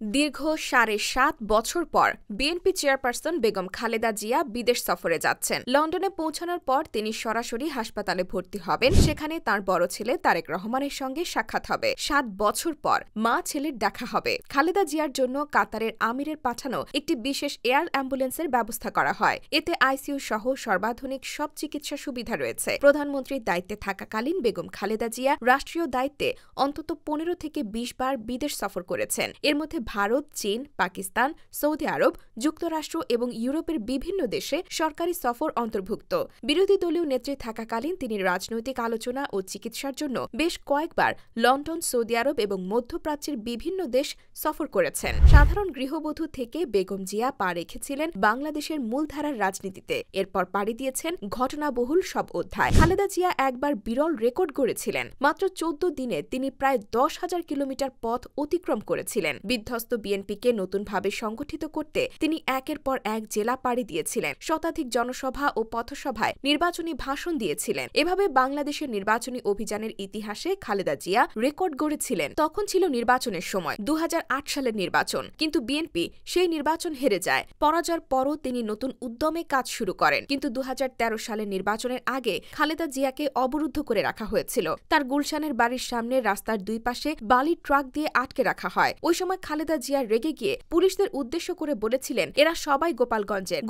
দীর্ঘ ৭.৫ বছর পর বিএনপি চেয়ারপারসন বেগম খালেদা জিয়া বিদেশ সফরে যাচ্ছেন। লন্ডনে পৌঁছানোর পর তিনি সরাসরি হাসপাতালে ভর্তি হবেন। সেখানে তাঁর বড় ছেলে তারেক রহমানের সঙ্গে সাক্ষাৎ হবে। ৭ বছর পর মা ছেলের দেখা হবে। খালেদা জিয়ার জন্য কাতারের আমিরের পাঠানো একটি বিশেষ এয়ার অ্যাম্বুলেন্সের ব্যবস্থা করা হয়। এতে আইসিইউ সহ সর্বাধুনিক সব চিকিৎসা সুবিধা রয়েছে। প্রধানমন্ত্রীর দায়িত্বে থাকাকালীন বেগম খালেদা জিয়া রাষ্ট্রীয় দায়িত্বে অন্তত ১৫ থেকে ২০ বার বিদেশ সফর করেছেন। এর মধ্যে ভারত, চীন, পাকিস্তান, সৌদি আরব, যুক্তরাষ্ট্র এবং ইউরোপের বিভিন্ন দেশে সরকারি সফর অন্তর্ভুক্ত। বিরোধী দলীয় নেত্রী থাকাকালীন তিনি রাজনৈতিক আলোচনা ও চিকিৎসার জন্য বেশ কয়েকবার লন্ডন, সৌদি আরব এবং মধ্যপ্রাচ্যের বিভিন্ন দেশ সফর করেছেন। সাধারণ গৃহবধূ থেকে বেগম জিয়া পা রেখেছিলেন বাংলাদেশের মূলধারার রাজনীতিতে। এরপর পাড়ি দিয়েছেন ঘটনাবহুল সব অধ্যায়। খালেদা জিয়া একবার বিরল রেকর্ড গড়েছিলেন। মাত্র ১৪ দিনে তিনি প্রায় ১০,০০০ কিলোমিটার পথ অতিক্রম করেছিলেন। বিধ্বস্ত বিএনপিকে নতুনভাবে সংগঠিত করতে তিনি একের পর এক জেলা পাড়ি দিয়েছিলেন। শতাধিক জনসভা ও পথসভায় নির্বাচনী ভাষণ দিয়েছিলেন। এভাবে বাংলাদেশের নির্বাচনী অভিযানের ইতিহাসে খালেদা জিয়া রেকর্ড গড়েছিলেন। তখন ছিল নির্বাচনের সময়, ২০০৮ সালের নির্বাচন। কিন্তু বিএনপি সেই নির্বাচন হেরে যায়। পরাজয়ের পরও তিনি নতুন উদ্যমে কাজ শুরু করেন। কিন্তু ২০১৩ সালের নির্বাচনের আগে খালেদা জিয়াকে অবরুদ্ধ করে রাখা হয়েছিল। তার গুলশানের বাড়ির সামনে রাস্তার দুই পাশে বালির ট্রাক দিয়ে আটকে রাখা হয়। ওই সময় খালেদা জিয়া রেগে গিয়ে পুলিশদের উদ্দেশ্য করে বলেছিলেন, এরা সবাই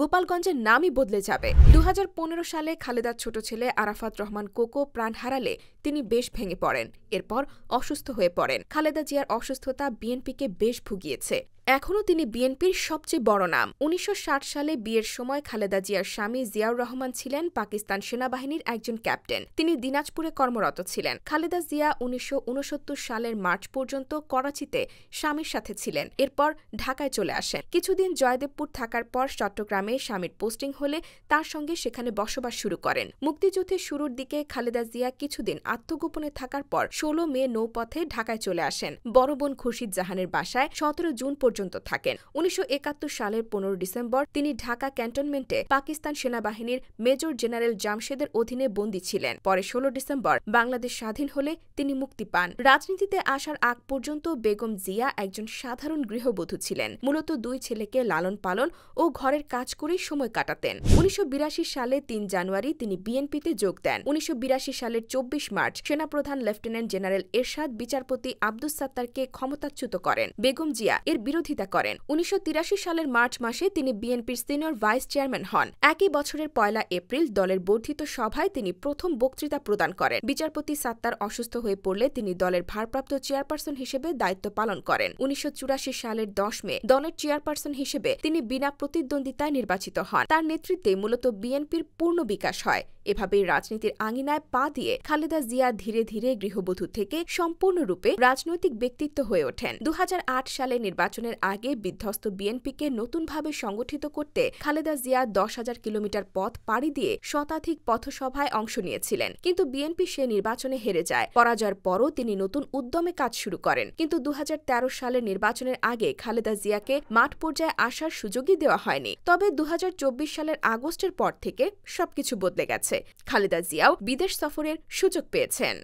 গোপালগঞ্জের নামই বদলে যাবে। ২০১৫ সালে খালেদার ছোট ছেলে আরাফাত রহমান কোকো প্রাণ হারালে তিনি বেশ ভেঙে পড়েন। এরপর অসুস্থ হয়ে পড়েন। খালেদা জিয়ার অসুস্থতা বিএনপিকে বেশ ভুগিয়েছে। এখনও তিনি বিএনপির সবচেয়ে বড় নাম। ১৯৬০ সালে বিয়ের সময় খালেদা জিয়ার স্বামী জিয়াউর রহমান ছিলেন পাকিস্তান সেনাবাহিনীর একজন ক্যাপ্টেন। তিনি দিনাজপুরে কর্মরত ছিলেন। খালেদা জিয়া ১৯৬৯ সালের মার্চ পর্যন্ত করাচিতে স্বামীর সাথে ছিলেন। এরপর ঢাকায় চলে আসেন। কিছুদিন জয়দেবপুর থাকার পর চট্টগ্রামে স্বামীর পোস্টিং হলে তার সঙ্গে সেখানে বসবাস শুরু করেন। মুক্তিযুদ্ধের শুরুর দিকে খালেদা জিয়া কিছুদিন আত্মগোপনে থাকার পর ১৬ মে নৌপথে ঢাকায় চলে আসেন। বড় বোন খুরশিদ জাহানের বাসায় ১৭ জুন পর্যন্ত থাকেন। ১৯৭১ সালের ১৫ ডিসেম্বর তিনি ঢাকা ক্যান্টনমেন্টে পাকিস্তান সেনাবাহিনীর মেজর জেনারেল জামশেদের অধীনে বন্দী ছিলেন। পরে ১৬ ডিসেম্বর বাংলাদেশ স্বাধীন হলে তিনি মুক্তি পান। রাজনীতিতে আসার আগ পর্যন্ত বেগম জিয়া একজন সাধারণ গৃহবধূ ছিলেন। মূলত দুই ছেলেকে লালন পালন ও ঘরের কাজ করেই সময় কাটাতেন। ১৯৮২ সালে ৩ জানুয়ারি তিনি বিএনপিতে যোগ দেন। ১৯৮২ সালের ২৪ মার্চ সেনাপ্রধান লেফটেন্যান্ট জেনারেল এরশাদ বিচারপতি আব্দুস সাত্তারকে ক্ষমতাচ্যুত করেন। বেগম জিয়া এর বিরোধিতা করেন। ১৯৮৩ সালের মার্চ মাসে তিনি বিএনপির সিনিয়র ভাইস চেয়ারম্যান হন। একই বছরের ১ এপ্রিল দলের বর্ধিত সভায় তিনি প্রথম বক্তৃতা প্রদান করেন। বিচারপতি সাত্তার অসুস্থ হয়ে পড়লে তিনি দলের ভারপ্রাপ্ত চেয়ারপারসন হিসেবে দায়িত্ব পালন করেন। ১৯৮৪ সালের ১০ মে দলের চেয়ারপারসন হিসেবে তিনি বিনা প্রতিদ্বন্দ্বিতায় নির্বাচিত হন। তার নেতৃত্বে মূলত বিএনপির পূর্ণ বিকাশ হয়। এভাবেই রাজনীতির আঙিনায় পা দিয়ে খালেদা জিয়া ধীরে ধীরে গৃহবধূ থেকে সম্পূর্ণরূপে রাজনৈতিক ব্যক্তিত্ব হয়ে ওঠেন। ২০০৮ সালে নির্বাচনের আগে বিধ্বস্ত বিএনপিকে নতুনভাবে সংগঠিত করতে খালেদা জিয়া ১০,০০০ কিলোমিটার পথ পাড়ি দিয়ে শতাধিক পথসভায় অংশ নিয়েছিলেন। কিন্তু বিএনপি সে নির্বাচনে হেরে যায়। পরাজয়ের পরও তিনি নতুন উদ্যমে কাজ শুরু করেন। কিন্তু ২০১৩ সালের নির্বাচনের আগে খালেদা জিয়াকে মাঠ পর্যায়ে আসার সুযোগই দেওয়া হয়নি। তবে ২০২৪ সালের আগস্টের পর থেকে সবকিছু বদলে গেছে। খালেদা জিয়াও বিদেশ সফরের সুযোগ পেয়েছেন।